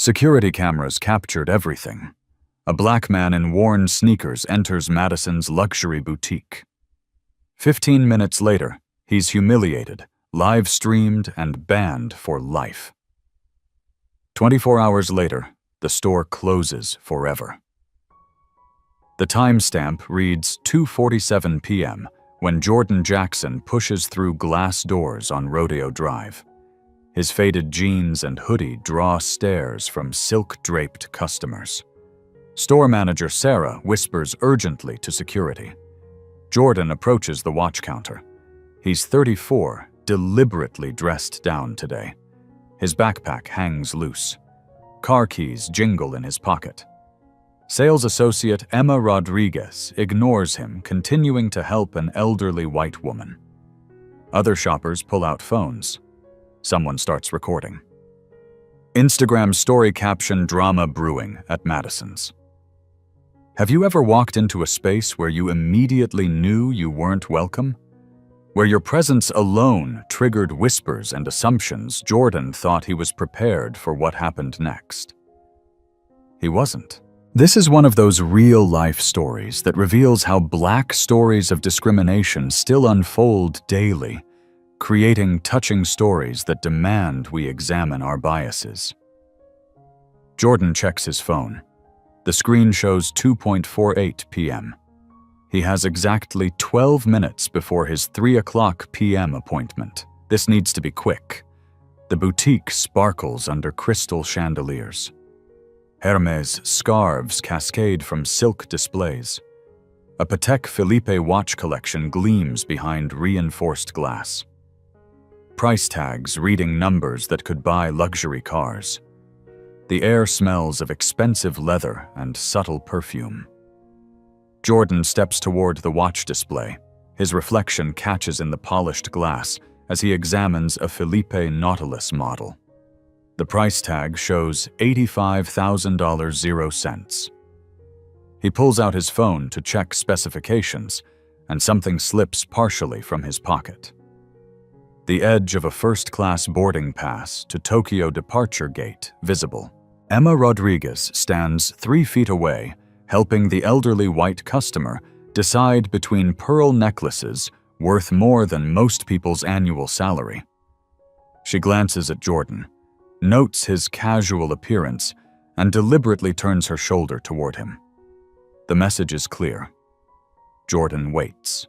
Security cameras captured everything. A black man in worn sneakers enters Madison's luxury boutique. 15 minutes later, he's humiliated, live-streamed, and banned for life. 24 hours later, the store closes forever. The timestamp reads 2:47 p.m. when Jordan Jackson pushes through glass doors on Rodeo Drive. His faded jeans and hoodie draw stares from silk-draped customers. Store manager Sarah whispers urgently to security. Jordan approaches the watch counter. He's 34, deliberately dressed down today. His backpack hangs loose. Car keys jingle in his pocket. Sales associate Emma Rodriguez ignores him, continuing to help an elderly white woman. Other shoppers pull out phones. Someone starts recording. Instagram story caption drama brewing at Madison's. Have you ever walked into a space where you immediately knew you weren't welcome? Where your presence alone triggered whispers and assumptions? Jordan thought he was prepared for what happened next. He wasn't. This is one of those real-life stories that reveals how black stories of discrimination still unfold daily, creating touching stories that demand we examine our biases. Jordan checks his phone. The screen shows 2:48 p.m. He has exactly 12 minutes before his 3:00 p.m. appointment. This needs to be quick. The boutique sparkles under crystal chandeliers. Hermes scarves cascade from silk displays. A Patek Philippe watch collection gleams behind reinforced glass. Price tags reading numbers that could buy luxury cars. The air smells of expensive leather and subtle perfume. Jordan steps toward the watch display. His reflection catches in the polished glass as he examines a Philippe Nautilus model. The price tag shows $85,000 0 cents. He pulls out his phone to check specifications, and something slips partially from his pocket. The edge of a first-class boarding pass to Tokyo departure gate visible. Emma Rodriguez stands 3 feet away, helping the elderly white customer decide between pearl necklaces worth more than most people's annual salary. She glances at Jordan, notes his casual appearance, and deliberately turns her shoulder toward him. The message is clear. Jordan waits.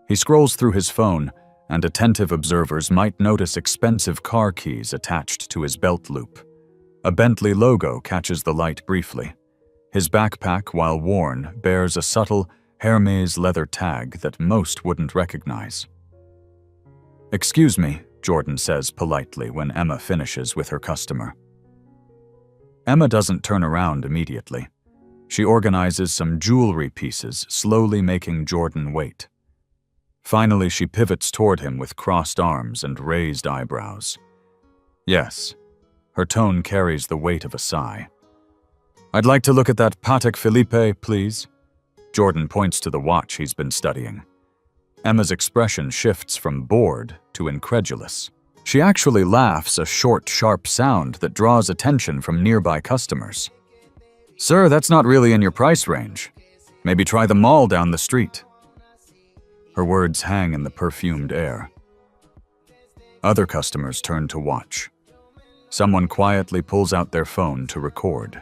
He scrolls through his phone, and attentive observers might notice expensive car keys attached to his belt loop. A Bentley logo catches the light briefly. His backpack, while worn, bears a subtle Hermes leather tag that most wouldn't recognize. "Excuse me," Jordan says politely when Emma finishes with her customer. Emma doesn't turn around immediately. She organizes some jewelry pieces, slowly making Jordan wait. Finally, she pivots toward him with crossed arms and raised eyebrows. "Yes." Her tone carries the weight of a sigh. "I'd like to look at that Patek Philippe, please." Jordan points to the watch he's been studying. Emma's expression shifts from bored to incredulous. She actually laughs, a short, sharp sound that draws attention from nearby customers. "Sir, that's not really in your price range. Maybe try the mall down the street." Her words hang in the perfumed air. Other customers turn to watch. Someone quietly pulls out their phone to record.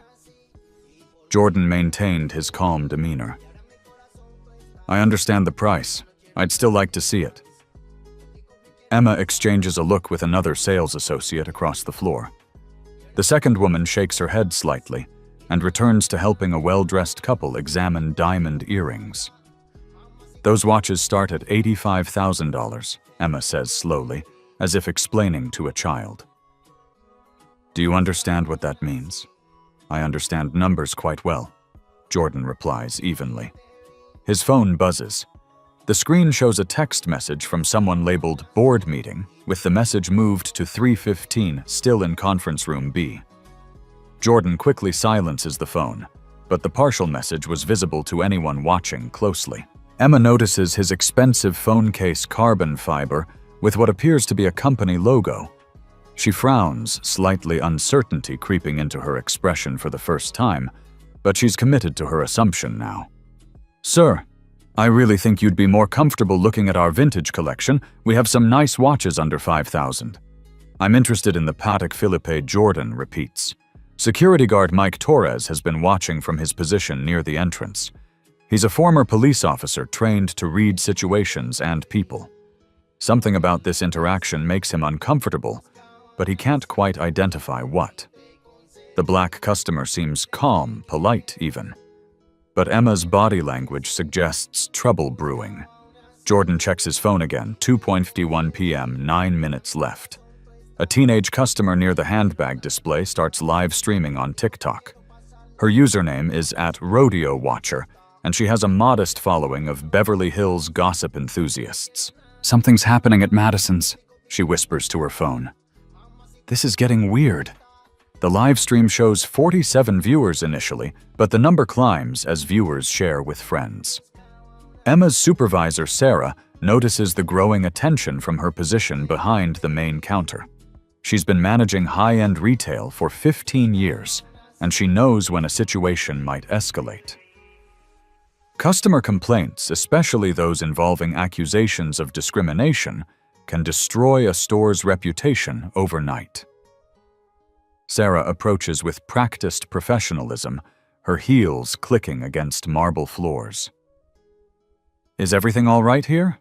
Jordan maintained his calm demeanor. "I understand the price. I'd still like to see it." Emma exchanges a look with another sales associate across the floor. The second woman shakes her head slightly and returns to helping a well-dressed couple examine diamond earrings. "Those watches start at $85,000, Emma says slowly, as if explaining to a child. "Do you understand what that means?" "I understand numbers quite well," Jordan replies evenly. His phone buzzes. The screen shows a text message from someone labeled Board Meeting, with the message moved to 3:15, still in Conference Room B. Jordan quickly silences the phone, but the partial message was visible to anyone watching closely. Emma notices his expensive phone case carbon fiber with what appears to be a company logo. She frowns, slightly uncertainty creeping into her expression for the first time, but she's committed to her assumption now. "Sir, I really think you'd be more comfortable looking at our vintage collection. We have some nice watches under $5,000. I'm interested in the Patek Philippe Jordan," repeats. Security guard Mike Torres has been watching from his position near the entrance. He's a former police officer trained to read situations and people. Something about this interaction makes him uncomfortable, but he can't quite identify what. The black customer seems calm, polite even. But Emma's body language suggests trouble brewing. Jordan checks his phone again, 2:51 p.m., 9 minutes left. A teenage customer near the handbag display starts live streaming on TikTok. Her username is @RodeoWatcher, and she has a modest following of Beverly Hills gossip enthusiasts. "Something's happening at Madison's," she whispers to her phone. This is getting weird. The live stream shows 47 viewers initially, but the number climbs as viewers share with friends. Emma's supervisor, Sarah, notices the growing attention from her position behind the main counter. She's been managing high-end retail for 15 years, and she knows when a situation might escalate. Customer complaints, especially those involving accusations of discrimination, can destroy a store's reputation overnight. Sarah approaches with practiced professionalism, her heels clicking against marble floors. "Is everything all right here?"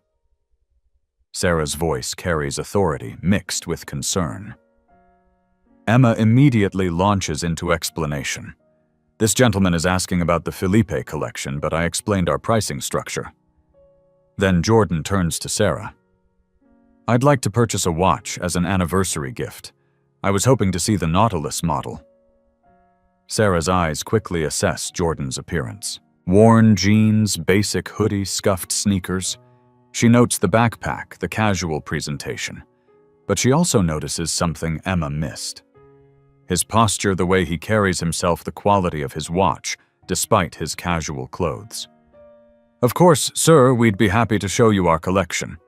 Sarah's voice carries authority mixed with concern. Emma immediately launches into explanation. "This gentleman is asking about the Philippe collection, but I explained our pricing structure." Then Jordan turns to Sarah. "I'd like to purchase a watch as an anniversary gift. I was hoping to see the Nautilus model." Sarah's eyes quickly assess Jordan's appearance. Worn jeans, basic hoodie, scuffed sneakers. She notes the backpack, the casual presentation. But she also notices something Emma missed. His posture, the way he carries himself, the quality of his watch, despite his casual clothes. "Of course, sir, we'd be happy to show you our collection.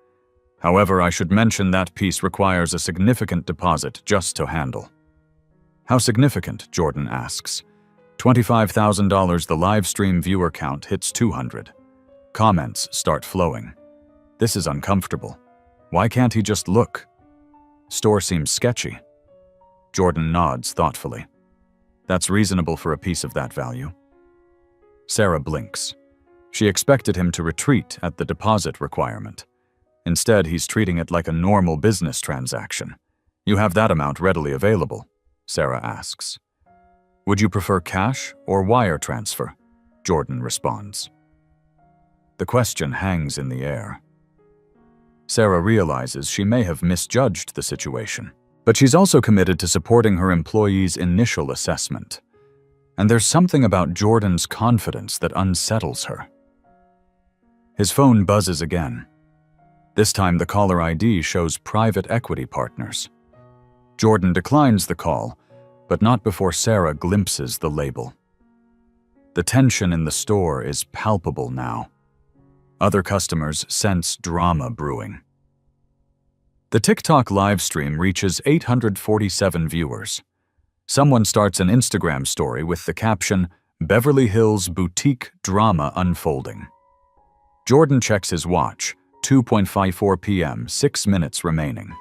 However, I should mention that piece requires a significant deposit just to handle." "How significant?" Jordan asks. $25,000. The live stream viewer count hits 200. Comments start flowing. This is uncomfortable. Why can't he just look? Store seems sketchy. Jordan nods thoughtfully. "That's reasonable for a piece of that value." Sarah blinks. She expected him to retreat at the deposit requirement. Instead, he's treating it like a normal business transaction. "You have that amount readily available?" Sarah asks. "Would you prefer cash or wire transfer?" Jordan responds. The question hangs in the air. Sarah realizes she may have misjudged the situation, but she's also committed to supporting her employee's initial assessment. And there's something about Jordan's confidence that unsettles her. His phone buzzes again. This time the caller ID shows private equity partners. Jordan declines the call, but not before Sarah glimpses the label. The tension in the store is palpable now. Other customers sense drama brewing. The TikTok live stream reaches 847 viewers. Someone starts an Instagram story with the caption, "Beverly Hills Boutique Drama Unfolding." Jordan checks his watch, 2:54 p.m., 6 minutes remaining.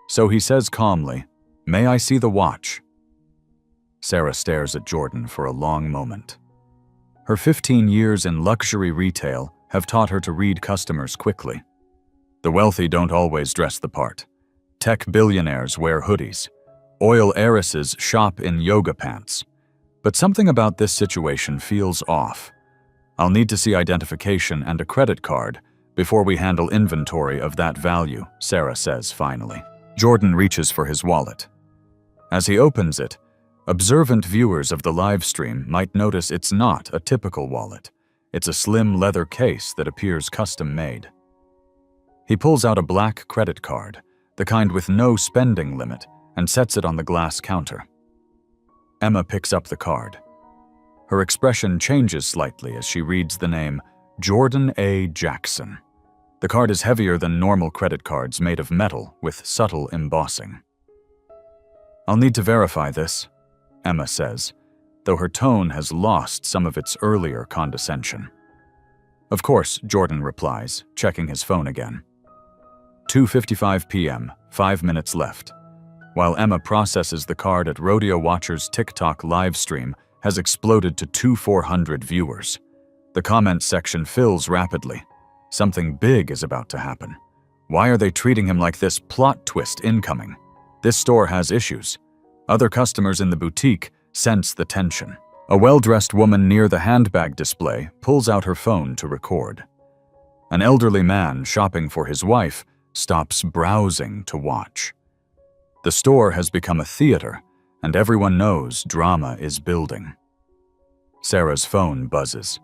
So he says calmly, "May I see the watch?" Sarah stares at Jordan for a long moment. Her 15 years in luxury retail have taught her to read customers quickly. The wealthy don't always dress the part. Tech billionaires wear hoodies. Oil heiresses shop in yoga pants. But something about this situation feels off. "I'll need to see identification and a credit card before we handle inventory of that value," Sarah says finally. Jordan reaches for his wallet. As he opens it, observant viewers of the live stream might notice it's not a typical wallet. It's a slim leather case that appears custom-made. He pulls out a black credit card, the kind with no spending limit, and sets it on the glass counter. Emma picks up the card. Her expression changes slightly as she reads the name Jordan A. Jackson. The card is heavier than normal credit cards made of metal with subtle embossing. I'll need to verify this, Emma says, though her tone has lost some of its earlier condescension. Of course, Jordan replies, checking his phone again. 2:55 p.m., 5 minutes left. While Emma processes the card at Rodeo Watcher's TikTok live stream has exploded to 2,400 viewers. The comments section fills rapidly. Something big is about to happen. Why are they treating him like this? Plot twist incoming. This store has issues. Other customers in the boutique sense the tension. A well-dressed woman near the handbag display pulls out her phone to record. An elderly man shopping for his wife stops browsing to watch. The store has become a theater, and everyone knows drama is building. Sarah's phone buzzes.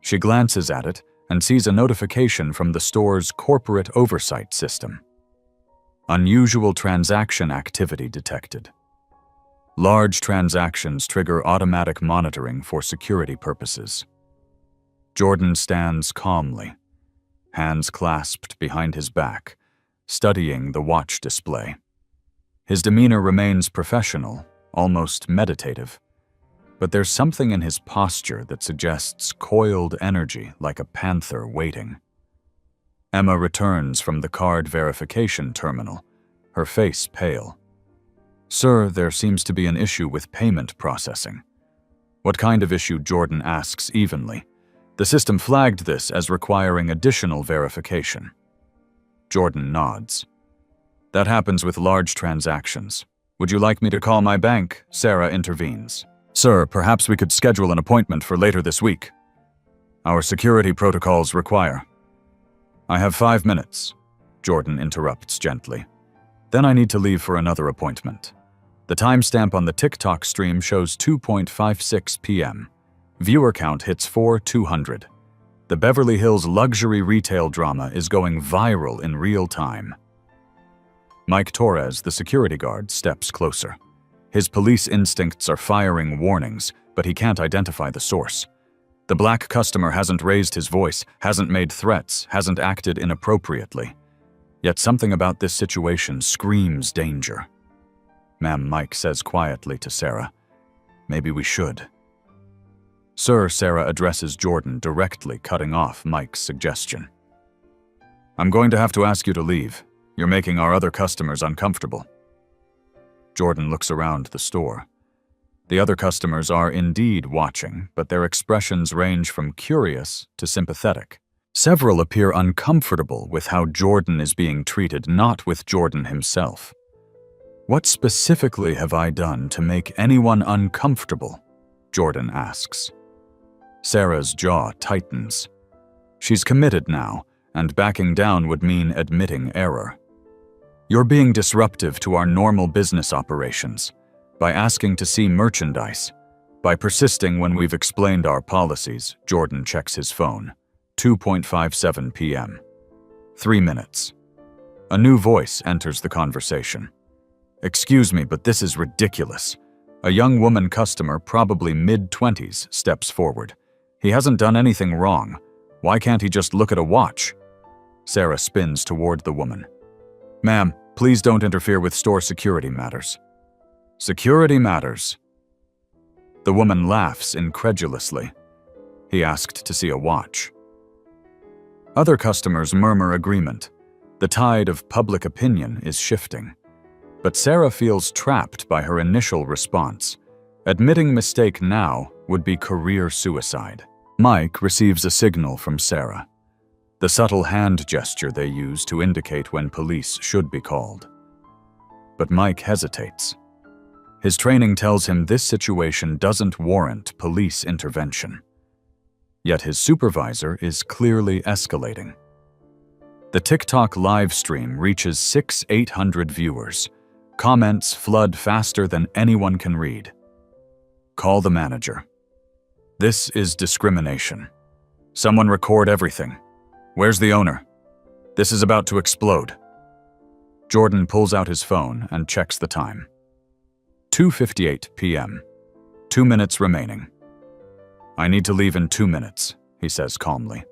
She glances at it and sees a notification from the store's corporate oversight system. Unusual transaction activity detected. Large transactions trigger automatic monitoring for security purposes. Jordan stands calmly, hands clasped behind his back, studying the watch display. His demeanor remains professional, almost meditative, but there's something in his posture that suggests coiled energy like a panther waiting. Emma returns from the card verification terminal, her face pale. "Sir, there seems to be an issue with payment processing." "What kind of issue?" Jordan asks evenly. "The system flagged this as requiring additional verification." Jordan nods. "That happens with large transactions. Would you like me to call my bank?" Sarah intervenes. "Sir, perhaps we could schedule an appointment for later this week. Our security protocols require." "I have 5 minutes," Jordan interrupts gently. "Then I need to leave for another appointment." The timestamp on the TikTok stream shows 2:56 p.m. Viewer count hits 4,200. The Beverly Hills luxury retail drama is going viral in real time. Mike Torres, the security guard, steps closer. His police instincts are firing warnings, but he can't identify the source. The black customer hasn't raised his voice, hasn't made threats, hasn't acted inappropriately. Yet something about this situation screams danger. "Ma'am," Mike says quietly to Sarah, "maybe we should." "Sir," Sarah addresses Jordan, directly cutting off Mike's suggestion. "I'm going to have to ask you to leave. You're making our other customers uncomfortable." Jordan looks around the store. The other customers are indeed watching, but their expressions range from curious to sympathetic. Several appear uncomfortable with how Jordan is being treated, not with Jordan himself. "What specifically have I done to make anyone uncomfortable?" Jordan asks. Sarah's jaw tightens. She's committed now, and backing down would mean admitting error. "You're being disruptive to our normal business operations by asking to see merchandise, by persisting when we've explained our policies." Jordan checks his phone. 2:57 p.m. 3 minutes. A new voice enters the conversation. "Excuse me, but this is ridiculous." A young woman customer, probably mid-20s, steps forward. "He hasn't done anything wrong. Why can't he just look at a watch?" Sarah spins toward the woman. "Ma'am, please don't interfere with store security matters." "Security matters?" The woman laughs incredulously. "He asked to see a watch." Other customers murmur agreement. The tide of public opinion is shifting. But Sarah feels trapped by her initial response. Admitting mistake now would be career suicide. Mike receives a signal from Sarah. The subtle hand gesture they use to indicate when police should be called. But Mike hesitates. His training tells him this situation doesn't warrant police intervention. Yet his supervisor is clearly escalating. The TikTok live stream reaches 6,800 viewers. Comments flood faster than anyone can read. "Call the manager. This is discrimination. Someone record everything. Where's the owner? This is about to explode." Jordan pulls out his phone and checks the time. 2:58 p.m. 2 minutes remaining. "I need to leave in 2 minutes, he says calmly.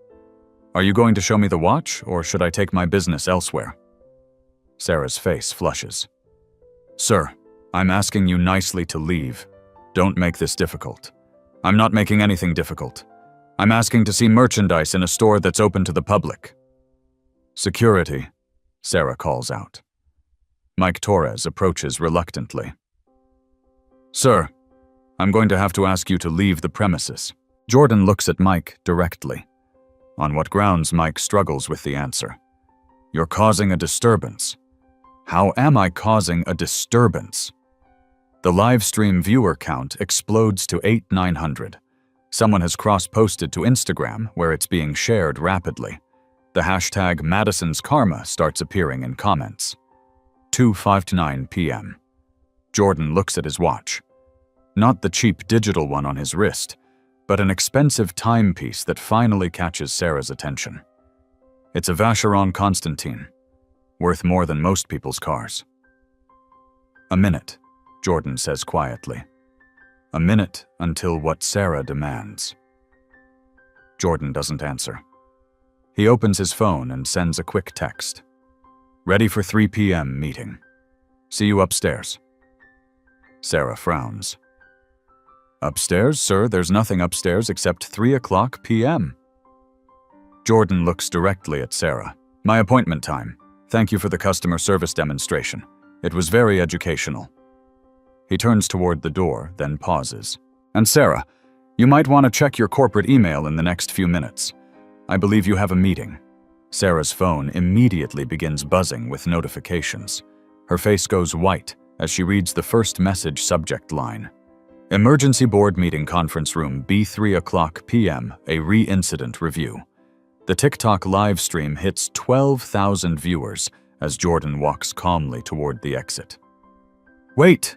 "Are you going to show me the watch, or should I take my business elsewhere?" Sarah's face flushes. "Sir, I'm asking you nicely to leave. Don't make this difficult. I'm not making anything difficult. I'm asking to see merchandise in a store that's open to the public. Security, Sarah calls out. Mike Torres approaches reluctantly. Sir, I'm going to have to ask you to leave the premises. Jordan looks at Mike directly. On what grounds, Mike struggles with the answer. You're causing a disturbance. How am I causing a disturbance? The live stream viewer count explodes to 8,900. Someone has cross-posted to Instagram, where it's being shared rapidly. The hashtag Madison's Karma starts appearing in comments. 2:59 p.m. Jordan looks at his watch. Not the cheap digital one on his wrist, but an expensive timepiece that finally catches Sarah's attention. It's a Vacheron Constantin, worth more than most people's cars. A minute, Jordan says quietly. A minute until what Sarah demands. Jordan doesn't answer. He opens his phone and sends a quick text. Ready for 3 p.m. meeting. See you upstairs. Sarah frowns. Upstairs, sir, there's nothing upstairs except 3 o'clock p.m. Jordan looks directly at Sarah. My appointment time. Thank you for the customer service demonstration. It was very educational. He turns toward the door, then pauses. And Sarah, you might want to check your corporate email in the next few minutes. I believe you have a meeting. Sarah's phone immediately begins buzzing with notifications. Her face goes white as she reads the first message subject line. Emergency Board Meeting Conference Room B 3 o'clock p.m. A re-incident review. The TikTok live stream hits 12,000 viewers as Jordan walks calmly toward the exit. Wait!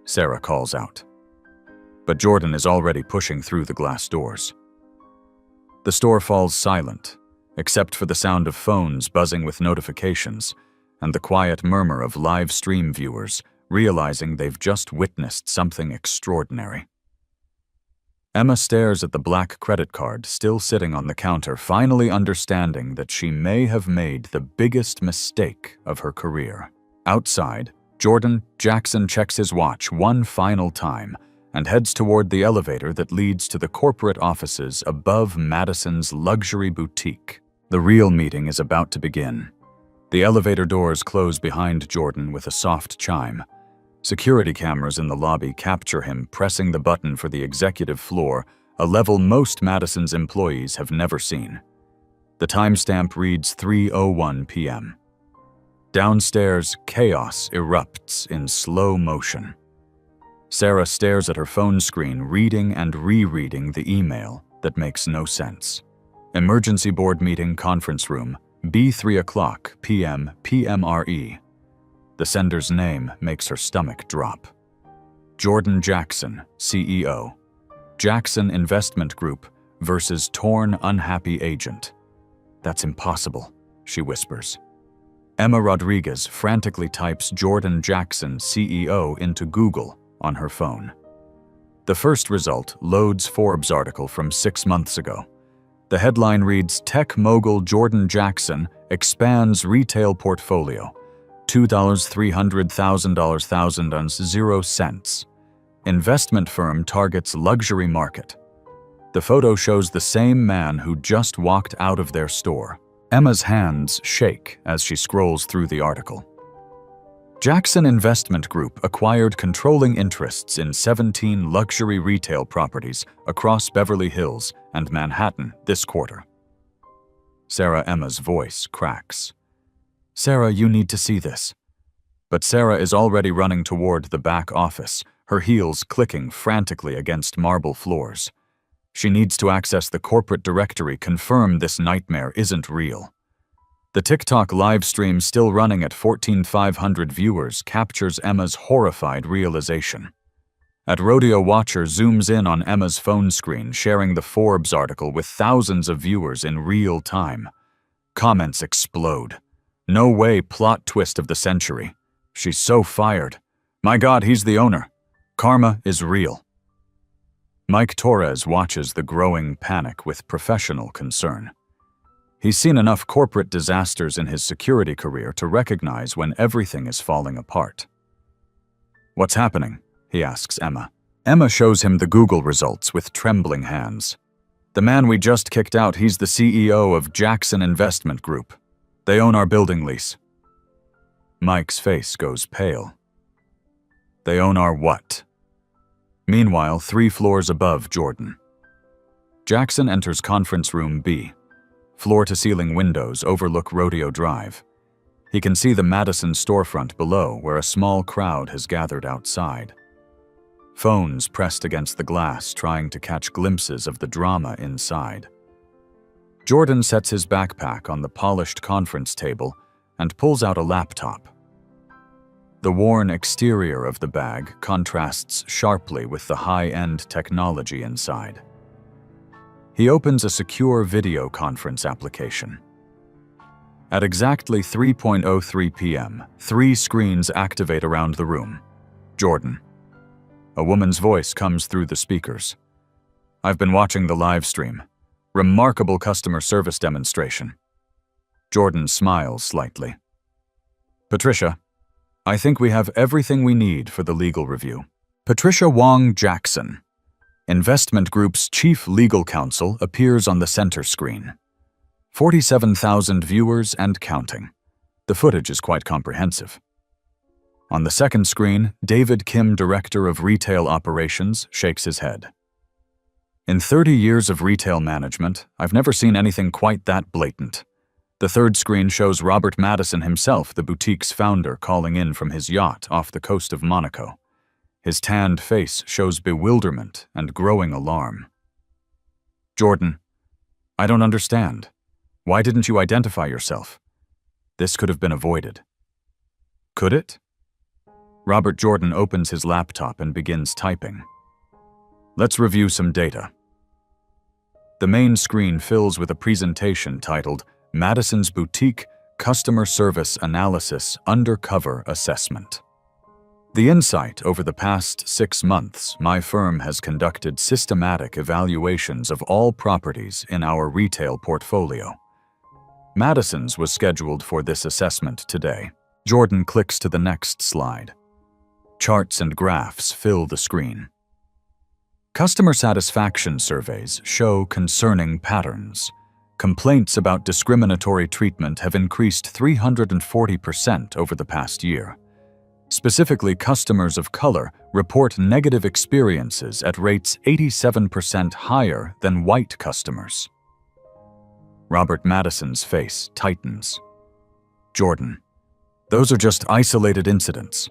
Sarah calls out. But Jordan is already pushing through the glass doors. The store falls silent, except for the sound of phones buzzing with notifications and the quiet murmur of live stream viewers realizing they've just witnessed something extraordinary. Emma stares at the black credit card still sitting on the counter, finally understanding that she may have made the biggest mistake of her career. Outside, Jordan Jackson checks his watch one final time and heads toward the elevator that leads to the corporate offices above Madison's luxury boutique. The real meeting is about to begin. The elevator doors close behind Jordan with a soft chime. Security cameras in the lobby capture him pressing the button for the executive floor, a level most Madison's employees have never seen. The timestamp reads 3:01 p.m. Downstairs, chaos erupts in slow motion. Sarah stares at her phone screen, reading and rereading the email that makes no sense. Emergency Board Meeting Conference Room, B 3 o'clock p.m. PMRE. The sender's name makes her stomach drop. Jordan Jackson, CEO. Jackson Investment Group versus torn, unhappy agent. That's impossible, she whispers. Emma Rodriguez frantically types Jordan Jackson, CEO into Google on her phone. The first result loads Forbes article from 6 months ago. The headline reads, Tech mogul Jordan Jackson expands retail portfolio. $300,000 on 0 cents. Investment firm targets luxury market. The photo shows the same man who just walked out of their store. Emma's hands shake as she scrolls through the article. Jackson Investment Group acquired controlling interests in 17 luxury retail properties across Beverly Hills and Manhattan this quarter. Emma's voice cracks. Sarah, you need to see this. But Sarah is already running toward the back office, her heels clicking frantically against marble floors. She needs to access the corporate directory, confirm this nightmare isn't real. The TikTok live stream, still running at 14,500 viewers, captures Emma's horrified realization. At Rodeo Watcher zooms in on Emma's phone screen, sharing the Forbes article with thousands of viewers in real time. Comments explode. No way, plot twist of the century. She's so fired. My God, he's the owner. Karma is real. Mike Torres watches the growing panic with professional concern. He's seen enough corporate disasters in his security career to recognize when everything is falling apart. "What's happening?" he asks Emma. Emma shows him the Google results with trembling hands. "The man we just kicked out, he's the CEO of Jackson Investment Group. They own our building lease." Mike's face goes pale. "They own our what?" Meanwhile, 3 floors above Jordan. Jackson enters conference room B. Floor-to-ceiling windows overlook Rodeo Drive. He can see the Madison storefront below, where a small crowd has gathered outside. Phones pressed against the glass, trying to catch glimpses of the drama inside. Jordan sets his backpack on the polished conference table and pulls out a laptop. The worn exterior of the bag contrasts sharply with the high-end technology inside. He opens a secure video conference application. At exactly 3:03 p.m., 3 screens activate around the room. Jordan. A woman's voice comes through the speakers. "I've been watching the live stream. Remarkable customer service demonstration." Jordan smiles slightly. "Patricia, I think we have everything we need for the legal review." Patricia Wong Jackson, Investment Group's chief legal counsel, appears on the center screen. 47,000 viewers and counting. The footage is quite comprehensive. On the second screen, David Kim, Director of Retail Operations, shakes his head. "In 30 years of retail management, I've never seen anything quite that blatant." The third screen shows Robert Madison himself, the boutique's founder, calling in from his yacht off the coast of Monaco. His tanned face shows bewilderment and growing alarm. "Jordan, I don't understand. Why didn't you identify yourself? This could have been avoided." "Could it?" Robert Jordan opens his laptop and begins typing. "Let's review some data." The main screen fills with a presentation titled Madison's Boutique Customer Service Analysis Undercover Assessment. The insight: over the past 6 months, my firm has conducted systematic evaluations of all properties in our retail portfolio. Madison's was scheduled for this assessment today. Jordan clicks to the next slide. Charts and graphs fill the screen. Customer satisfaction surveys show concerning patterns. Complaints about discriminatory treatment have increased 340% over the past year. Specifically, customers of color report negative experiences at rates 87% higher than white customers. Robert Madison's face tightens. "Jordan, those are just isolated incidents."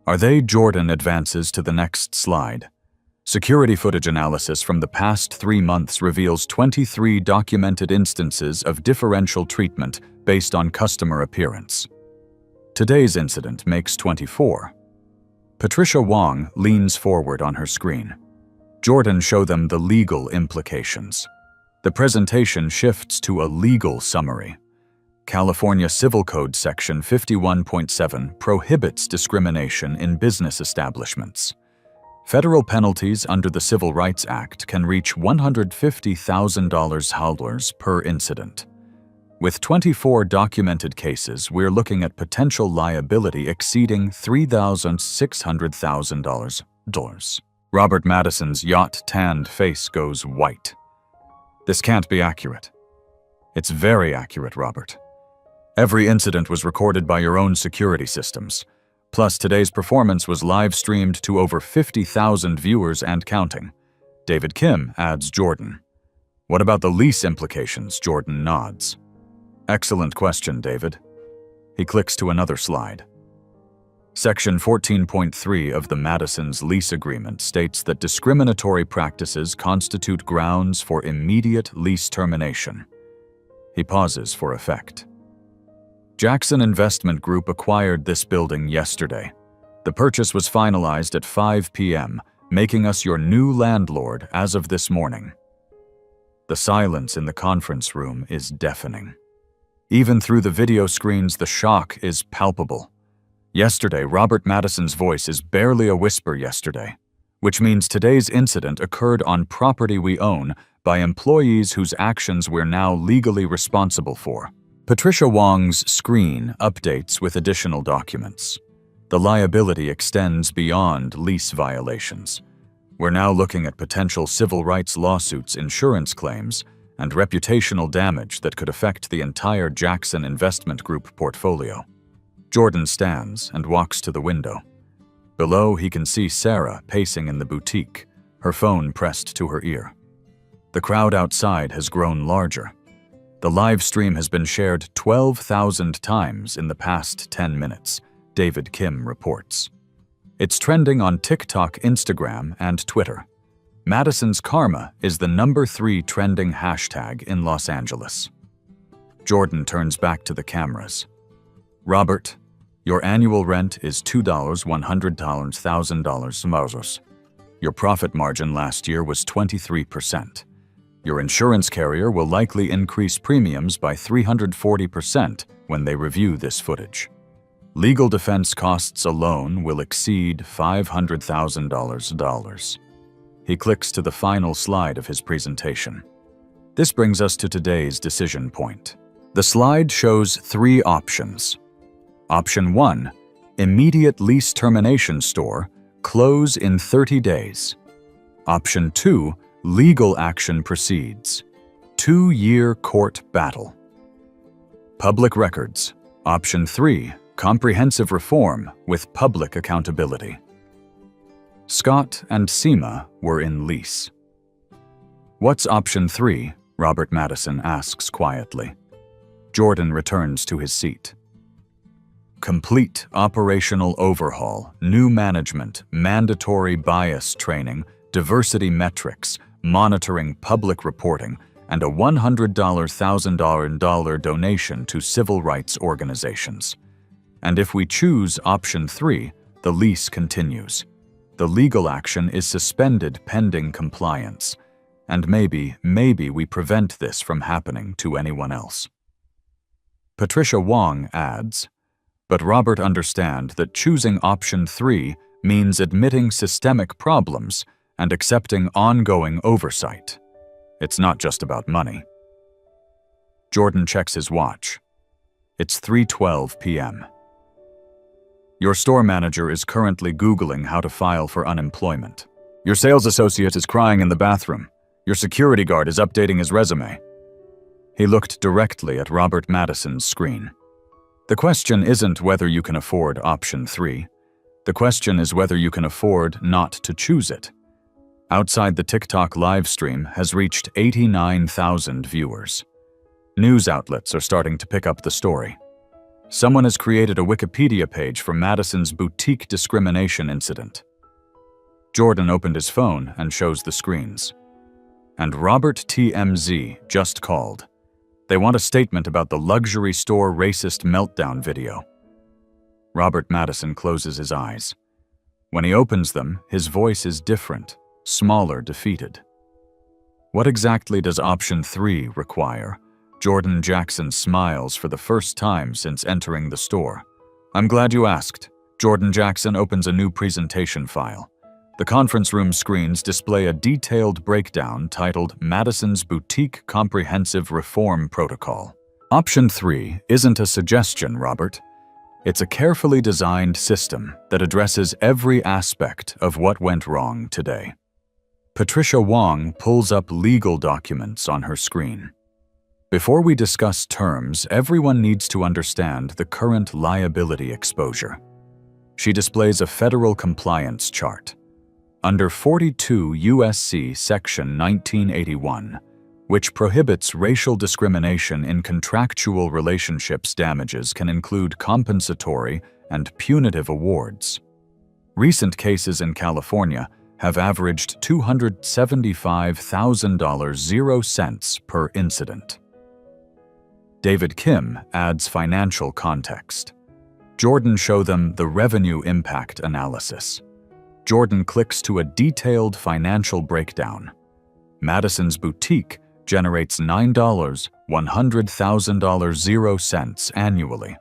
"Are they?" Jordan advances to the next slide. Security footage analysis from the past 3 months reveals 23 documented instances of differential treatment based on customer appearance. Today's incident makes 24. Patricia Wong leans forward on her screen. Jordan shows them the legal implications. The presentation shifts to a legal summary. California Civil Code Section 51.7 prohibits discrimination in business establishments. Federal penalties under the Civil Rights Act can reach $150,000 per incident. With 24 documented cases, we're looking at potential liability exceeding $3,600,000. Robert Madison's yacht-tanned face goes white. "This can't be accurate." "It's very accurate, Robert. Every incident was recorded by your own security systems. Plus, today's performance was live-streamed to over 50,000 viewers and counting." David Kim adds Jordan. "What about the lease implications?" Jordan nods. "Excellent question, David." He clicks to another slide. Section 14.3 of the Madison's lease agreement states that discriminatory practices constitute grounds for immediate lease termination. He pauses for effect. Jackson Investment Group acquired this building yesterday. The purchase was finalized at 5 p.m., making us your new landlord as of this morning. The silence in the conference room is deafening. Even through the video screens, the shock is palpable. Yesterday, Robert Madison's voice is barely a whisper yesterday, which means today's incident occurred on property we own by employees whose actions we're now legally responsible for. Patricia Wong's screen updates with additional documents. The liability extends beyond lease violations. We're now looking at potential civil rights lawsuits, insurance claims, and reputational damage that could affect the entire Jackson Investment Group portfolio. Jordan stands and walks to the window. Below, he can see Sarah pacing in the boutique, her phone pressed to her ear. The crowd outside has grown larger. The live stream has been shared 12,000 times in the past 10 minutes, David Kim reports. It's trending on TikTok, Instagram, and Twitter. Madison's karma is the #3 trending hashtag in Los Angeles. Jordan turns back to the cameras. Robert, your annual rent is $2, $100,000. Your profit margin last year was 23%. Your insurance carrier will likely increase premiums by 340% when they review this footage. Legal defense costs alone will exceed $500,000. He clicks to the final slide of his presentation. This brings us to today's decision point. The slide shows 3 options. Option 1, immediate lease termination store, close in 30 days. Option 2, legal action proceeds, 2-year court battle. Public records. Option 3, comprehensive reform with public accountability. Scott and Seema were in lease. What's option 3? Robert Madison asks quietly. Jordan returns to his seat. Complete operational overhaul, new management, mandatory bias training, diversity metrics, monitoring public reporting, and a $100,000 donation to civil rights organizations. And if we choose option 3, the lease continues. The legal action is suspended pending compliance. And maybe we prevent this from happening to anyone else. Patricia Wong adds, but Robert understands that choosing option 3 means admitting systemic problems and accepting ongoing oversight. It's not just about money. Jordan checks his watch. It's 3:12 p.m. Your store manager is currently Googling how to file for unemployment. Your sales associate is crying in the bathroom. Your security guard is updating his resume. He looked directly at Robert Madison's screen. The question isn't whether you can afford option 3. The question is whether you can afford not to choose it. Outside the TikTok live stream has reached 89,000 viewers. News outlets are starting to pick up the story. Someone has created a Wikipedia page for Madison's boutique discrimination incident. Jordan opened his phone and shows the screens. And Robert TMZ just called. They want a statement about the luxury store racist meltdown video. Robert Madison closes his eyes. When he opens them, his voice is different, smaller, defeated. What exactly does option 3 require? Jordan Jackson smiles for the first time since entering the store. I'm glad you asked. Jordan Jackson opens a new presentation file. The conference room screens display a detailed breakdown titled Madison's Boutique Comprehensive Reform Protocol. Option 3 isn't a suggestion, Robert. It's a carefully designed system that addresses every aspect of what went wrong today. Patricia Wong pulls up legal documents on her screen. Before we discuss terms, everyone needs to understand the current liability exposure. She displays a federal compliance chart. Under 42 U.S.C. Section 1981, which prohibits racial discrimination in contractual relationships, damages can include compensatory and punitive awards. Recent cases in California have averaged $275,000 0 cents per incident. David Kim adds financial context. Jordan show them the revenue impact analysis. Jordan clicks to a detailed financial breakdown. Madison's boutique generates $9, $100,000 0 cents annually.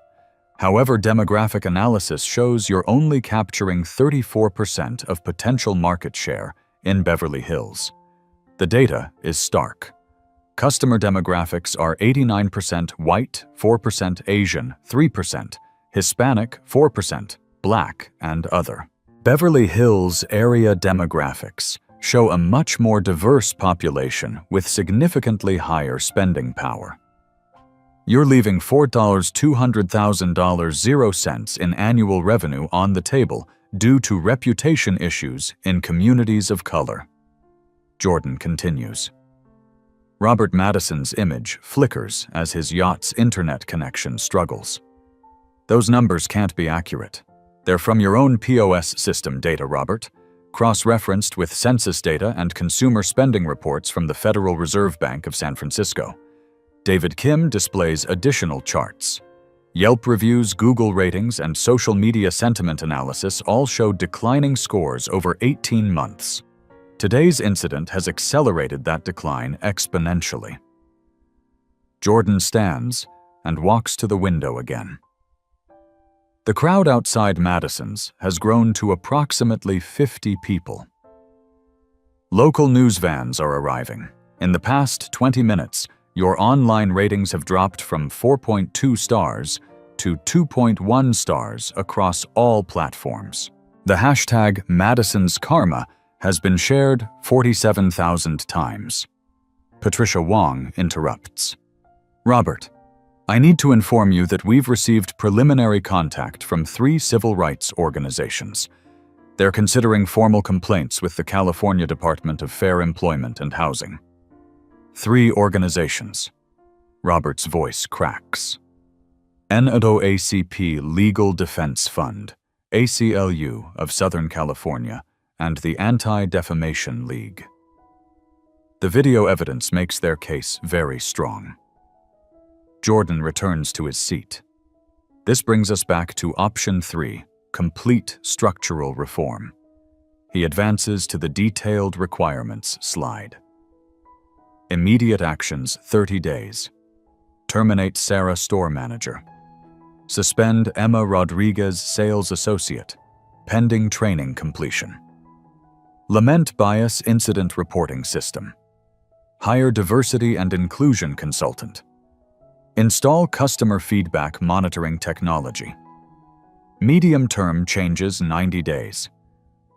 However, demographic analysis shows you're only capturing 34% of potential market share in Beverly Hills. The data is stark. Customer demographics are 89% white, 4% Asian, 3% Hispanic, 4% Black, and Other. Beverly Hills area demographics show a much more diverse population with significantly higher spending power. You're leaving $4,200,000 0 cents in annual revenue on the table due to reputation issues in communities of color. Jordan continues. Robert Madison's image flickers as his yacht's internet connection struggles. Those numbers can't be accurate. They're from your own POS system data, Robert, cross-referenced with census data and consumer spending reports from the Federal Reserve Bank of San Francisco. David Kim displays additional charts. Yelp reviews, Google ratings, and social media sentiment analysis all show declining scores over 18 months. Today's incident has accelerated that decline exponentially. Jordan stands and walks to the window again. The crowd outside Madison's has grown to approximately 50 people. Local news vans are arriving. In the past 20 minutes, your online ratings have dropped from 4.2 stars to 2.1 stars across all platforms. The hashtag Madison's Karma has been shared 47,000 times. Patricia Wong interrupts. Robert, I need to inform you that we've received preliminary contact from 3 civil rights organizations. They're considering formal complaints with the California Department of Fair Employment and Housing. 3 organizations. Robert's voice cracks. NAACP Legal Defense Fund, ACLU of Southern California, and the Anti-Defamation League. The video evidence makes their case very strong. Jordan returns to his seat. This brings us back to option 3, complete structural reform. He advances to the detailed requirements slide. Immediate actions 30 days. Terminate Sarah store manager. Suspend Emma Rodriguez sales associate, pending training completion. Lament bias incident reporting system. Hire diversity and inclusion consultant. Install customer feedback monitoring technology. Medium-term changes 90 days.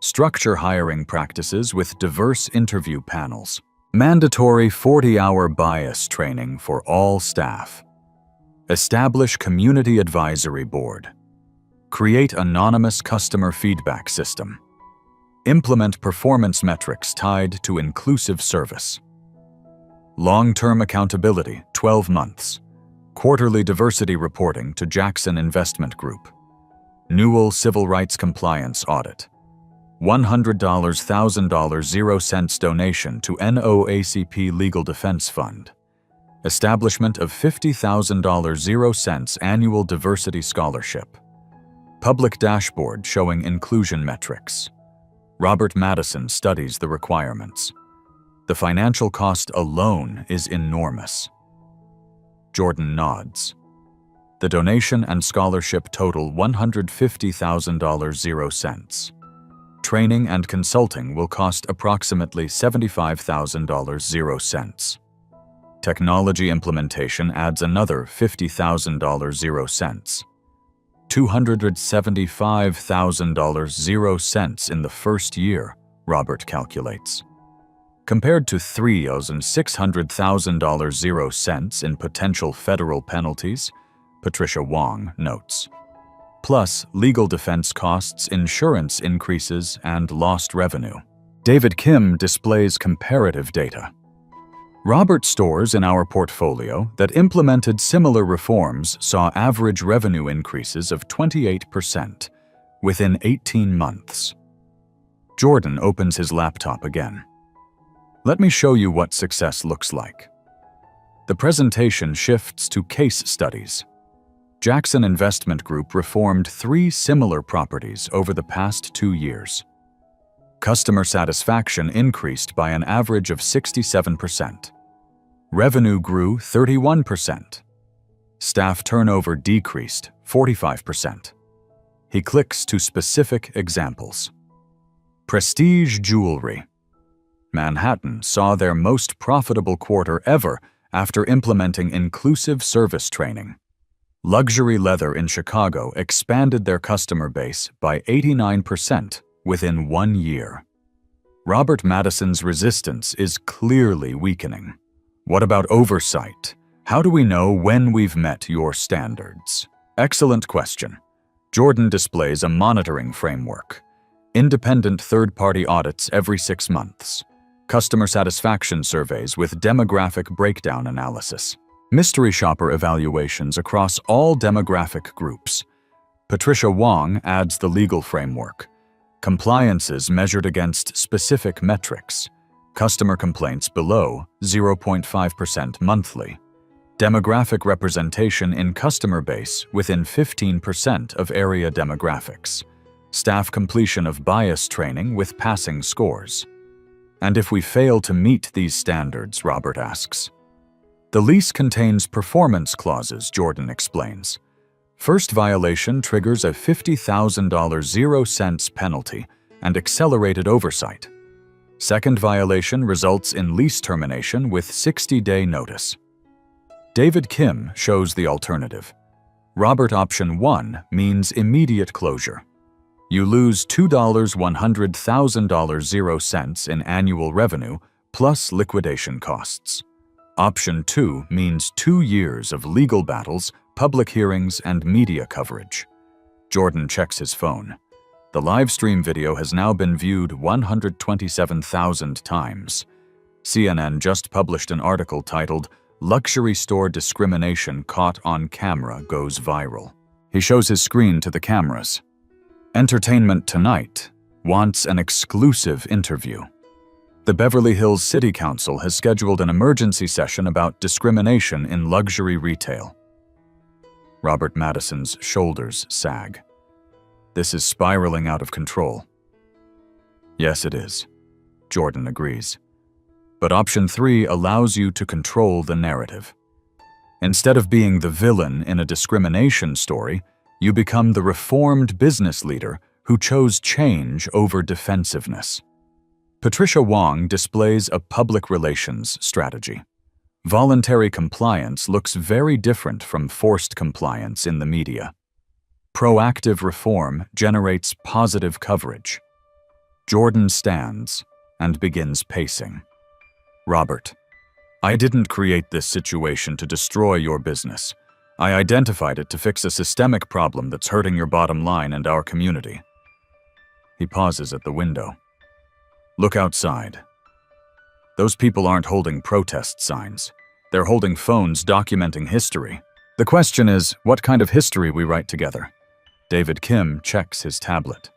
Structure hiring practices with diverse interview panels. Mandatory 40-hour bias training for all staff. Establish community advisory board. Create anonymous customer feedback system. Implement performance metrics tied to inclusive service. Long-term accountability, 12 months. Quarterly diversity reporting to Jackson Investment Group. Newell Civil Rights Compliance Audit. $100,000 0 cents donation to NAACP Legal Defense Fund. Establishment of $50,000 0 cents annual diversity scholarship. Public dashboard showing inclusion metrics. Robert Madison studies the requirements. The financial cost alone is enormous. Jordan nods. The donation and scholarship total $150,000 0 cents. Training and consulting will cost approximately $75,000 0 cents. Technology implementation adds another $50,000 0 cents. $275,000 0 cents in the first year, Robert calculates. Compared to $3,600,000 0 cents in potential federal penalties, Patricia Wong notes. Plus legal defense costs, insurance increases, and lost revenue. David Kim displays comparative data. Robert stores in our portfolio that implemented similar reforms saw average revenue increases of 28% within 18 months. Jordan opens his laptop again. Let me show you what success looks like. The presentation shifts to case studies. Jackson Investment Group reformed 3 similar properties over the past 2 years. Customer satisfaction increased by an average of 67%. Revenue grew 31%. Staff turnover decreased 45%. He clicks to specific examples. Prestige Jewelry. Manhattan saw their most profitable quarter ever after implementing inclusive service training. Luxury leather in Chicago expanded their customer base by 89% within 1 year. Robert Madison's resistance is clearly weakening. What about oversight? How do we know when we've met your standards? Excellent question. Jordan displays a monitoring framework. Independent third-party audits every 6 months. Customer satisfaction surveys with demographic breakdown analysis. Mystery shopper evaluations across all demographic groups. Patricia Wong adds the legal framework. Compliances measured against specific metrics. Customer complaints below 0.5% monthly. Demographic representation in customer base within 15% of area demographics. Staff completion of bias training with passing scores. And if we fail to meet these standards, Robert asks. The lease contains performance clauses, Jordan explains. First violation triggers a $50,000 0 cents penalty and accelerated oversight. Second violation results in lease termination with 60-day notice. David Kim shows the alternative. Robert Option 1 means immediate closure. You lose $100,000 0 cents in annual revenue plus liquidation costs. Option 2 means 2 years of legal battles, public hearings, and media coverage. Jordan checks his phone. The live stream video has now been viewed 127,000 times. CNN just published an article titled, "Luxury Store Discrimination Caught on Camera Goes Viral." He shows his screen to the cameras. Entertainment Tonight wants an exclusive interview. The Beverly Hills City Council has scheduled an emergency session about discrimination in luxury retail. Robert Madison's shoulders sag. This is spiraling out of control. Yes, it is. Jordan agrees. But Option 3 allows you to control the narrative. Instead of being the villain in a discrimination story, you become the reformed business leader who chose change over defensiveness. Patricia Wong displays a public relations strategy. Voluntary compliance looks very different from forced compliance in the media. Proactive reform generates positive coverage. Jordan stands and begins pacing. Robert, I didn't create this situation to destroy your business. I identified it to fix a systemic problem that's hurting your bottom line and our community. He pauses at the window. Look outside. Those people aren't holding protest signs. They're holding phones documenting history. The question is, what kind of history we write together? David Kim checks his tablet.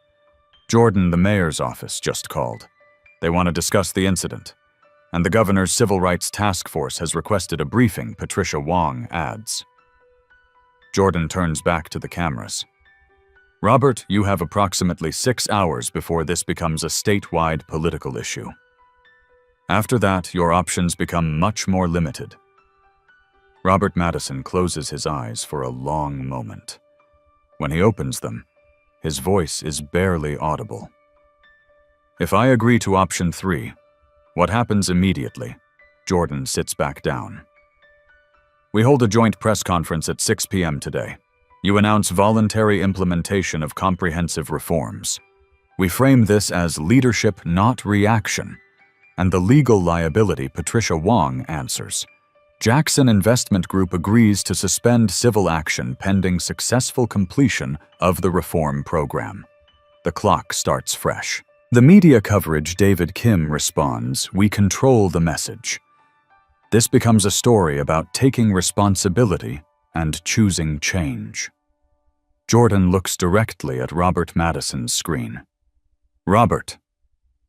Jordan, the mayor's office, just called. They want to discuss the incident. And the governor's civil rights task force has requested a briefing, Patricia Wong adds. Jordan turns back to the cameras. Robert, you have approximately 6 hours before this becomes a statewide political issue. After that, your options become much more limited. Robert Madison closes his eyes for a long moment. When he opens them, his voice is barely audible. If I agree to Option 3, what happens immediately? Jordan sits back down. We hold a joint press conference at 6 p.m. today. You announce voluntary implementation of comprehensive reforms. We frame this as leadership, not reaction. And the legal liability, Patricia Wong answers. Jackson Investment Group agrees to suspend civil action pending successful completion of the reform program. The clock starts fresh. The media coverage, David Kim responds, we control the message. This becomes a story about taking responsibility and choosing change. Jordan looks directly at Robert Madison's screen. Robert,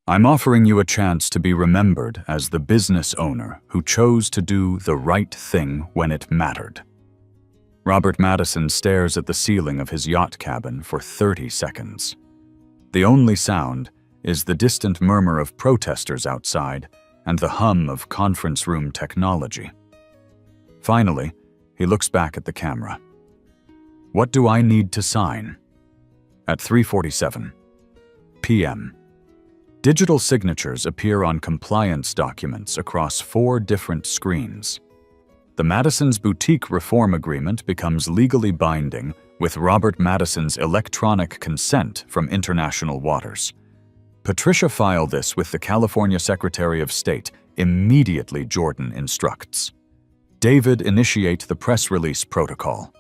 I'm offering you a chance to be remembered as the business owner who chose to do the right thing when it mattered. Robert Madison stares at the ceiling of his yacht cabin for 30 seconds. The only sound is the distant murmur of protesters outside and the hum of conference room technology. Finally, he looks back at the camera. What do I need to sign? At 3:47 p.m., digital signatures appear on compliance documents across 4 different screens. The Madison's Boutique Reform Agreement becomes legally binding with Robert Madison's electronic consent from international waters. Patricia file this with the California Secretary of State. Immediately, Jordan instructs. David initiate the press release protocol.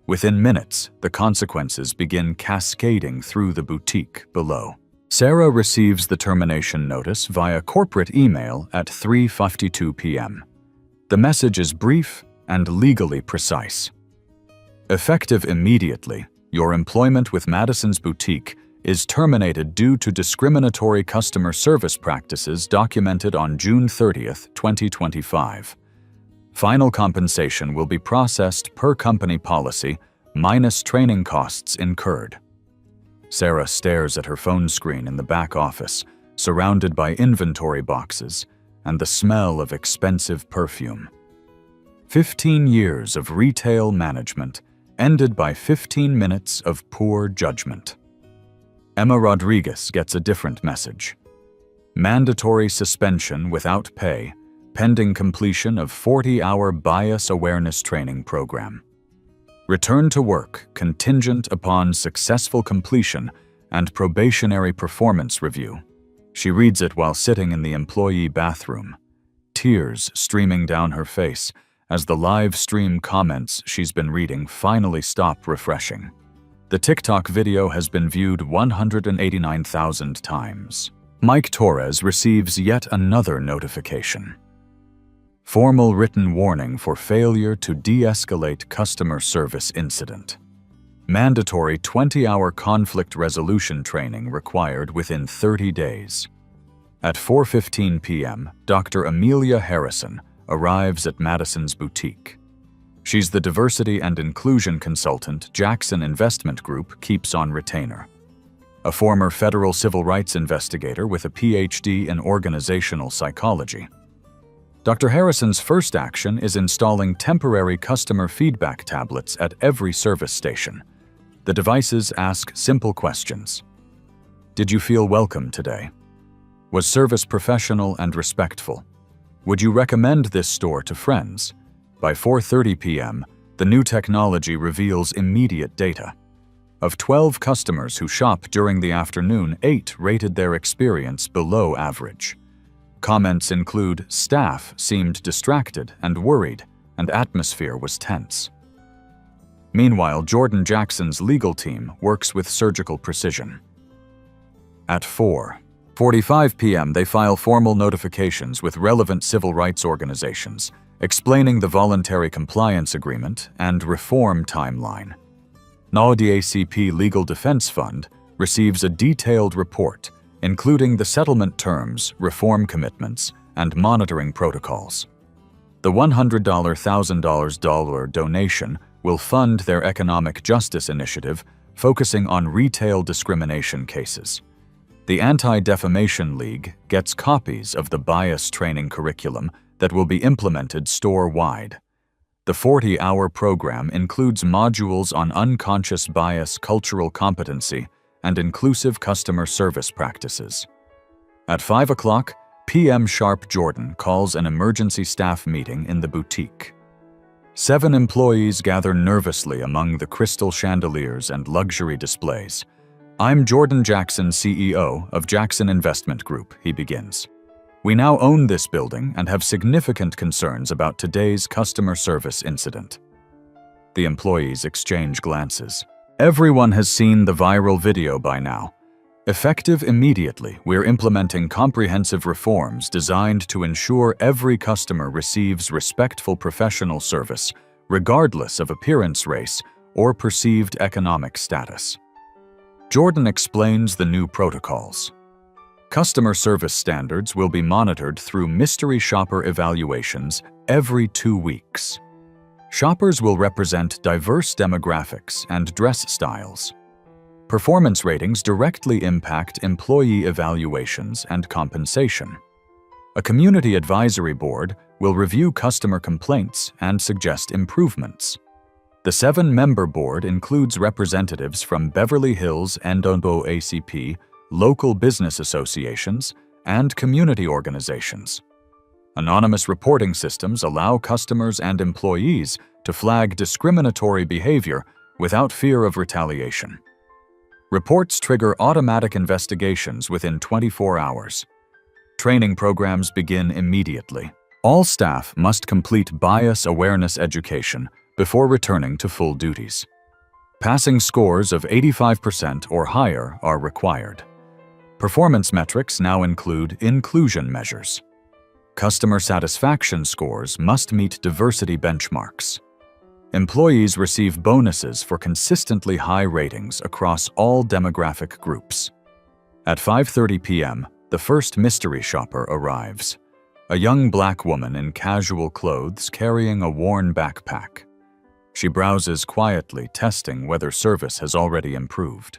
Within minutes, the consequences begin cascading through the boutique below. Sarah receives the termination notice via corporate email at 3:52 p.m. The message is brief and legally precise. Effective immediately, your employment with Madison's Boutique is terminated due to discriminatory customer service practices documented on June 30, 2025. Final compensation will be processed per company policy, minus training costs incurred. Sarah stares at her phone screen in the back office, surrounded by inventory boxes and the smell of expensive perfume. 15 years of retail management ended by 15 minutes of poor judgment. Emma Rodriguez gets a different message. Mandatory suspension without pay, pending completion of 40-hour bias awareness training program. Return to work contingent upon successful completion and probationary performance review. She reads it while sitting in the employee bathroom, tears streaming down her face as the live stream comments she's been reading finally stop refreshing. The TikTok video has been viewed 189,000 times. Mike Torres receives yet another notification. Formal written warning for failure to de-escalate customer service incident. Mandatory 20-hour conflict resolution training required within 30 days. At 4:15 p.m., Dr. Amelia Harrison arrives at Madison's Boutique. She's the diversity and inclusion consultant Jackson Investment Group keeps on retainer. A former federal civil rights investigator with a PhD in organizational psychology. Dr. Harrison's first action is installing temporary customer feedback tablets at every service station. The devices ask simple questions. Did you feel welcome today? Was service professional and respectful? Would you recommend this store to friends? By 4:30 p.m., the new technology reveals immediate data. Of 12 customers who shop during the afternoon, 8 rated their experience below average. Comments include, staff seemed distracted and worried, and atmosphere was tense. Meanwhile, Jordan Jackson's legal team works with surgical precision. At 4:45 p.m., they file formal notifications with relevant civil rights organizations, explaining the voluntary compliance agreement and reform timeline. NAUDACP Legal Defense Fund receives a detailed report, including the settlement terms, reform commitments, and monitoring protocols. The $100,000 $1,000 donation will fund their economic justice initiative, focusing on retail discrimination cases. The Anti-Defamation League gets copies of the bias training curriculum that will be implemented store-wide. The 40-hour program includes modules on unconscious bias, cultural competency, and inclusive customer service practices. At 5:00 p.m. sharp, Jordan calls an emergency staff meeting in the boutique. 7 employees gather nervously among the crystal chandeliers and luxury displays. I'm Jordan Jackson, CEO of Jackson Investment Group, he begins. We now own this building and have significant concerns about today's customer service incident. The employees exchange glances. Everyone has seen the viral video by now. Effective immediately, we're implementing comprehensive reforms designed to ensure every customer receives respectful professional service, regardless of appearance, race, or perceived economic status. Jordan explains the new protocols. Customer service standards will be monitored through mystery shopper evaluations every 2 weeks. Shoppers will represent diverse demographics and dress styles. Performance ratings directly impact employee evaluations and compensation. A community advisory board will review customer complaints and suggest improvements. The 7-member board includes representatives from Beverly Hills NAACP, local business associations, and community organizations. Anonymous reporting systems allow customers and employees to flag discriminatory behavior without fear of retaliation. Reports trigger automatic investigations within 24 hours. Training programs begin immediately. All staff must complete bias awareness education before returning to full duties. Passing scores of 85% or higher are required. Performance metrics now include inclusion measures. Customer satisfaction scores must meet diversity benchmarks. Employees receive bonuses for consistently high ratings across all demographic groups. At 5:30 p.m., the first mystery shopper arrives. A young black woman in casual clothes carrying a worn backpack. She browses quietly, testing whether service has already improved.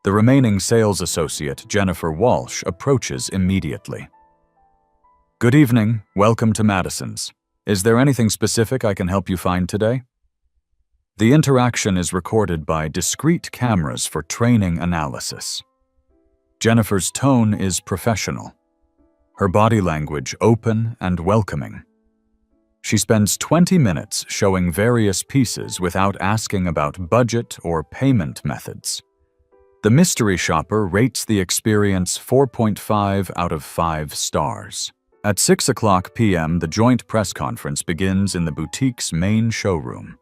The remaining sales associate, Jennifer Walsh, approaches immediately. "Good evening. Welcome to Madison's. Is there anything specific I can help you find today?" The interaction is recorded by discrete cameras for training analysis. Jennifer's tone is professional. Her body language open and welcoming. She spends 20 minutes showing various pieces without asking about budget or payment methods. The mystery shopper rates the experience 4.5 out of 5 stars. At 6:00 p.m., the joint press conference begins in the boutique's main showroom.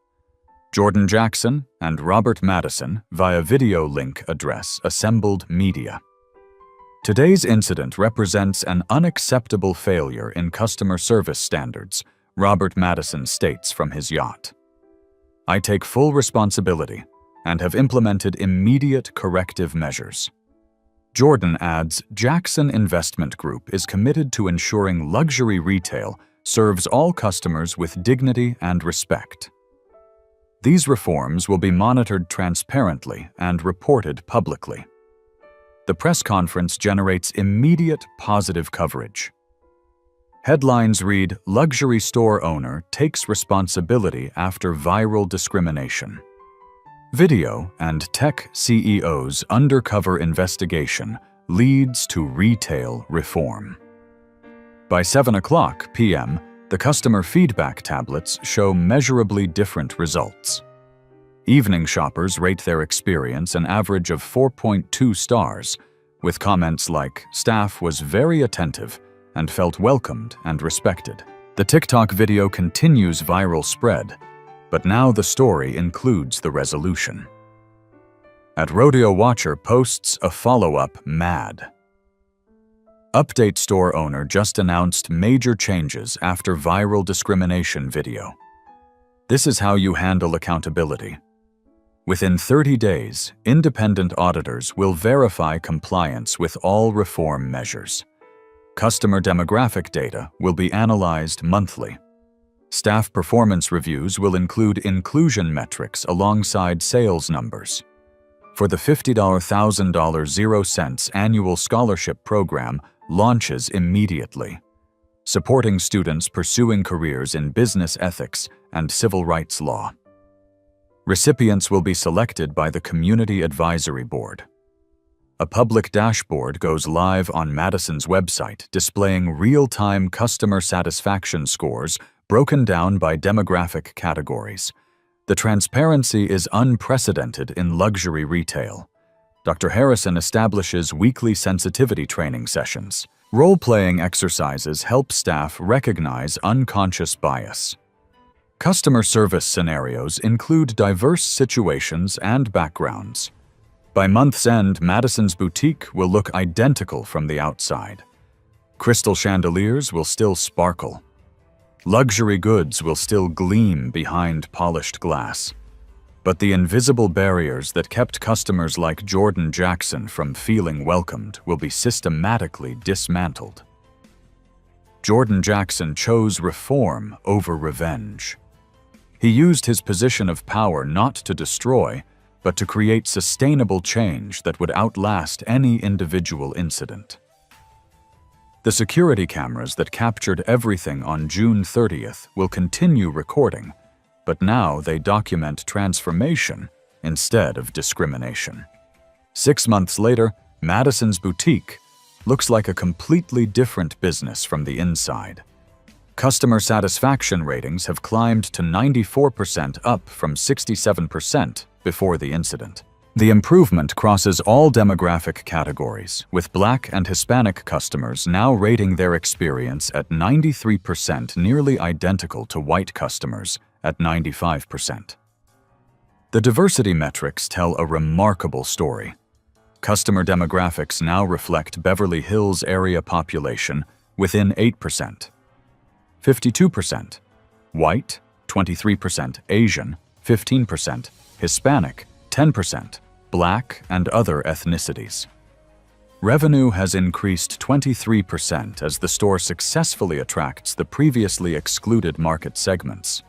Jordan Jackson and Robert Madison, via video link address, assembled media. Today's incident represents an unacceptable failure in customer service standards, Robert Madison states from his yacht. "I take full responsibility and have implemented immediate corrective measures." Jordan adds, "Jackson Investment Group is committed to ensuring luxury retail serves all customers with dignity and respect." These reforms will be monitored transparently and reported publicly. The press conference generates immediate positive coverage. Headlines read, "Luxury store owner takes responsibility after viral discrimination." Video and tech CEO's undercover investigation leads to retail reform. By 7:00 p.m., the customer feedback tablets show measurably different results. Evening shoppers rate their experience an average of 4.2 stars, with comments like, "Staff was very attentive and felt welcomed and respected." The TikTok video continues viral spread, but now the story includes the resolution. At Rodeo Watcher posts a follow-up, "Mad." Update store owner just announced major changes after viral discrimination video. This is how you handle accountability. Within 30 days, independent auditors will verify compliance with all reform measures. Customer demographic data will be analyzed monthly. Staff performance reviews will include inclusion metrics alongside sales numbers. For the $50,000 0 cents annual scholarship program launches immediately, supporting students pursuing careers in business ethics and civil rights law. Recipients will be selected by the Community Advisory Board. A public dashboard goes live on Madison's website displaying real-time customer satisfaction scores broken down by demographic categories. The transparency is unprecedented in luxury retail. Dr. Harrison establishes weekly sensitivity training sessions. Role-playing exercises help staff recognize unconscious bias. Customer service scenarios include diverse situations and backgrounds. By month's end, Madison's boutique will look identical from the outside. Crystal chandeliers will still sparkle. Luxury goods will still gleam behind polished glass. But the invisible barriers that kept customers like Jordan Jackson from feeling welcomed will be systematically dismantled. Jordan Jackson chose reform over revenge. He used his position of power not to destroy, but to create sustainable change that would outlast any individual incident. The security cameras that captured everything on June 30th will continue recording, but now they document transformation instead of discrimination. 6 months later, Madison's boutique looks like a completely different business from the inside. Customer satisfaction ratings have climbed to 94%, up from 67% before the incident. The improvement crosses all demographic categories, with Black and Hispanic customers now rating their experience at 93%, nearly identical to white customers at 95%. The diversity metrics tell a remarkable story. Customer demographics now reflect Beverly Hills area population within 8%. 52% white, 23% Asian, 15% Hispanic, 10% Black, and other ethnicities. Revenue has increased 23% as the store successfully attracts the previously excluded market segments.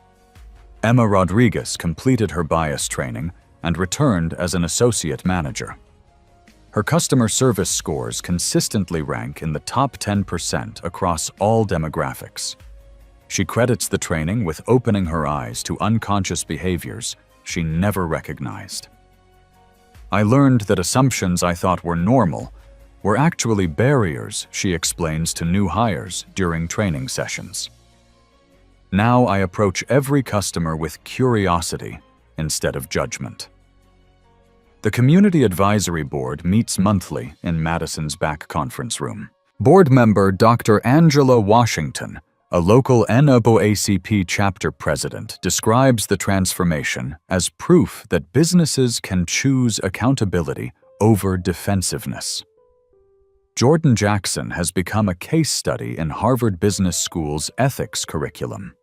Emma Rodriguez completed her bias training and returned as an associate manager. Her customer service scores consistently rank in the top 10% across all demographics. She credits the training with opening her eyes to unconscious behaviors she never recognized. I learned that assumptions I thought were normal were actually barriers, she explains to new hires during training sessions. Now I approach every customer with curiosity instead of judgment. The Community Advisory Board meets monthly in Madison's back conference room. Board member Dr. Angela Washington, a local NAACP chapter president, describes the transformation as proof that businesses can choose accountability over defensiveness. Jordan Jackson has become a case study in Harvard Business School's ethics curriculum.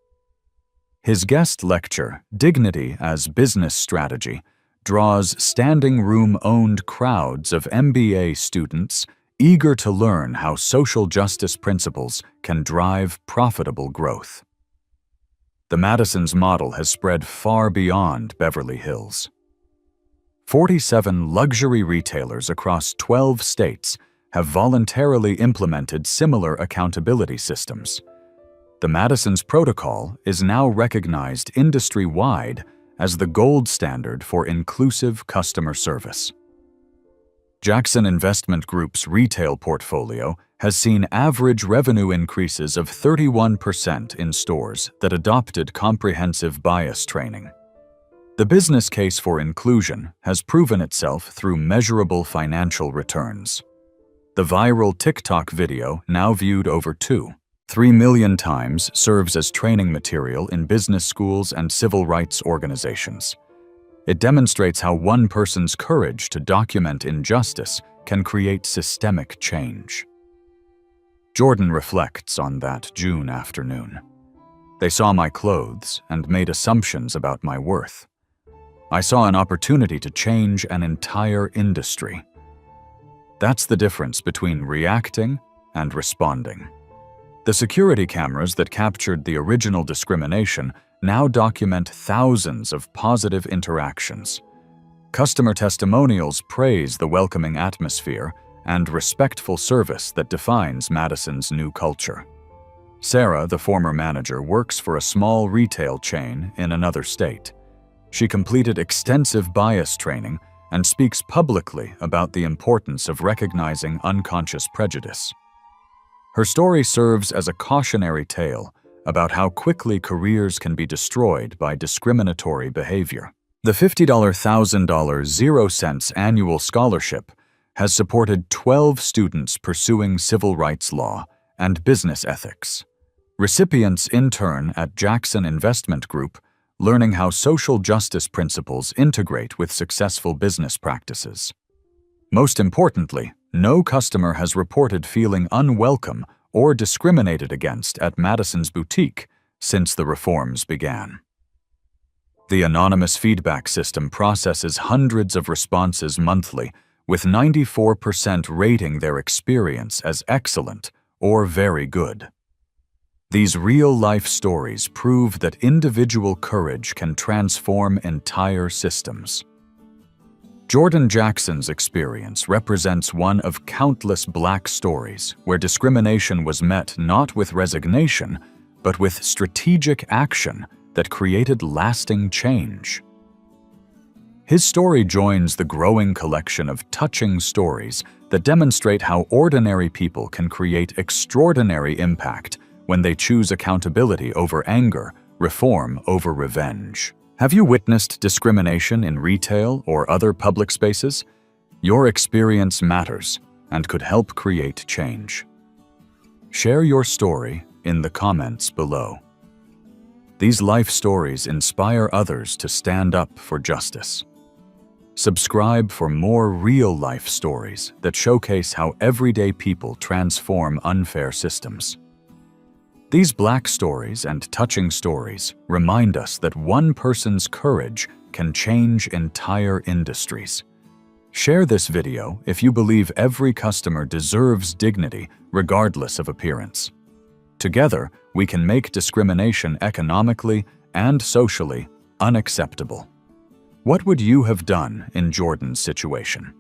His guest lecture, Dignity as Business Strategy, draws standing room-owned crowds of MBA students eager to learn how social justice principles can drive profitable growth. The Madison's model has spread far beyond Beverly Hills. 47 luxury retailers across 12 states have voluntarily implemented similar accountability systems. The Madison's protocol is now recognized industry-wide as the gold standard for inclusive customer service. Jackson Investment Group's retail portfolio has seen average revenue increases of 31% in stores that adopted comprehensive bias training. The business case for inclusion has proven itself through measurable financial returns. The viral TikTok video, now viewed over 2.3 million times, serves as training material in business schools and civil rights organizations. It demonstrates how one person's courage to document injustice can create systemic change. Jordan reflects on that June afternoon. They saw my clothes and made assumptions about my worth. I saw an opportunity to change an entire industry. That's the difference between reacting and responding. The security cameras that captured the original discrimination now document thousands of positive interactions. Customer testimonials praise the welcoming atmosphere and respectful service that defines Madison's new culture. Sarah, the former manager, works for a small retail chain in another state. She completed extensive bias training and speaks publicly about the importance of recognizing unconscious prejudice. Her story serves as a cautionary tale about how quickly careers can be destroyed by discriminatory behavior. The $50,000 0 annual scholarship has supported 12 students pursuing civil rights law and business ethics. Recipients intern at Jackson Investment Group, learning how social justice principles integrate with successful business practices. Most importantly, no customer has reported feeling unwelcome or discriminated against at Madison's boutique since the reforms began. The anonymous feedback system processes hundreds of responses monthly, with 94% rating their experience as excellent or very good. These real-life stories prove that individual courage can transform entire systems. Jordan Jackson's experience represents one of countless Black stories where discrimination was met not with resignation, but with strategic action that created lasting change. His story joins the growing collection of touching stories that demonstrate how ordinary people can create extraordinary impact when they choose accountability over anger, reform over revenge. Have you witnessed discrimination in retail or other public spaces? Your experience matters and could help create change. Share your story in the comments below. These life stories inspire others to stand up for justice. Subscribe for more real-life stories that showcase how everyday people transform unfair systems. These Black stories and touching stories remind us that one person's courage can change entire industries. Share this video if you believe every customer deserves dignity regardless of appearance. Together, we can make discrimination economically and socially unacceptable. What would you have done in Jordan's situation?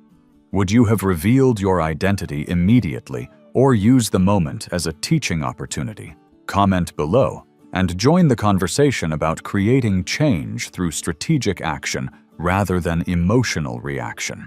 Would you have revealed your identity immediately or used the moment as a teaching opportunity? Comment below and join the conversation about creating change through strategic action rather than emotional reaction.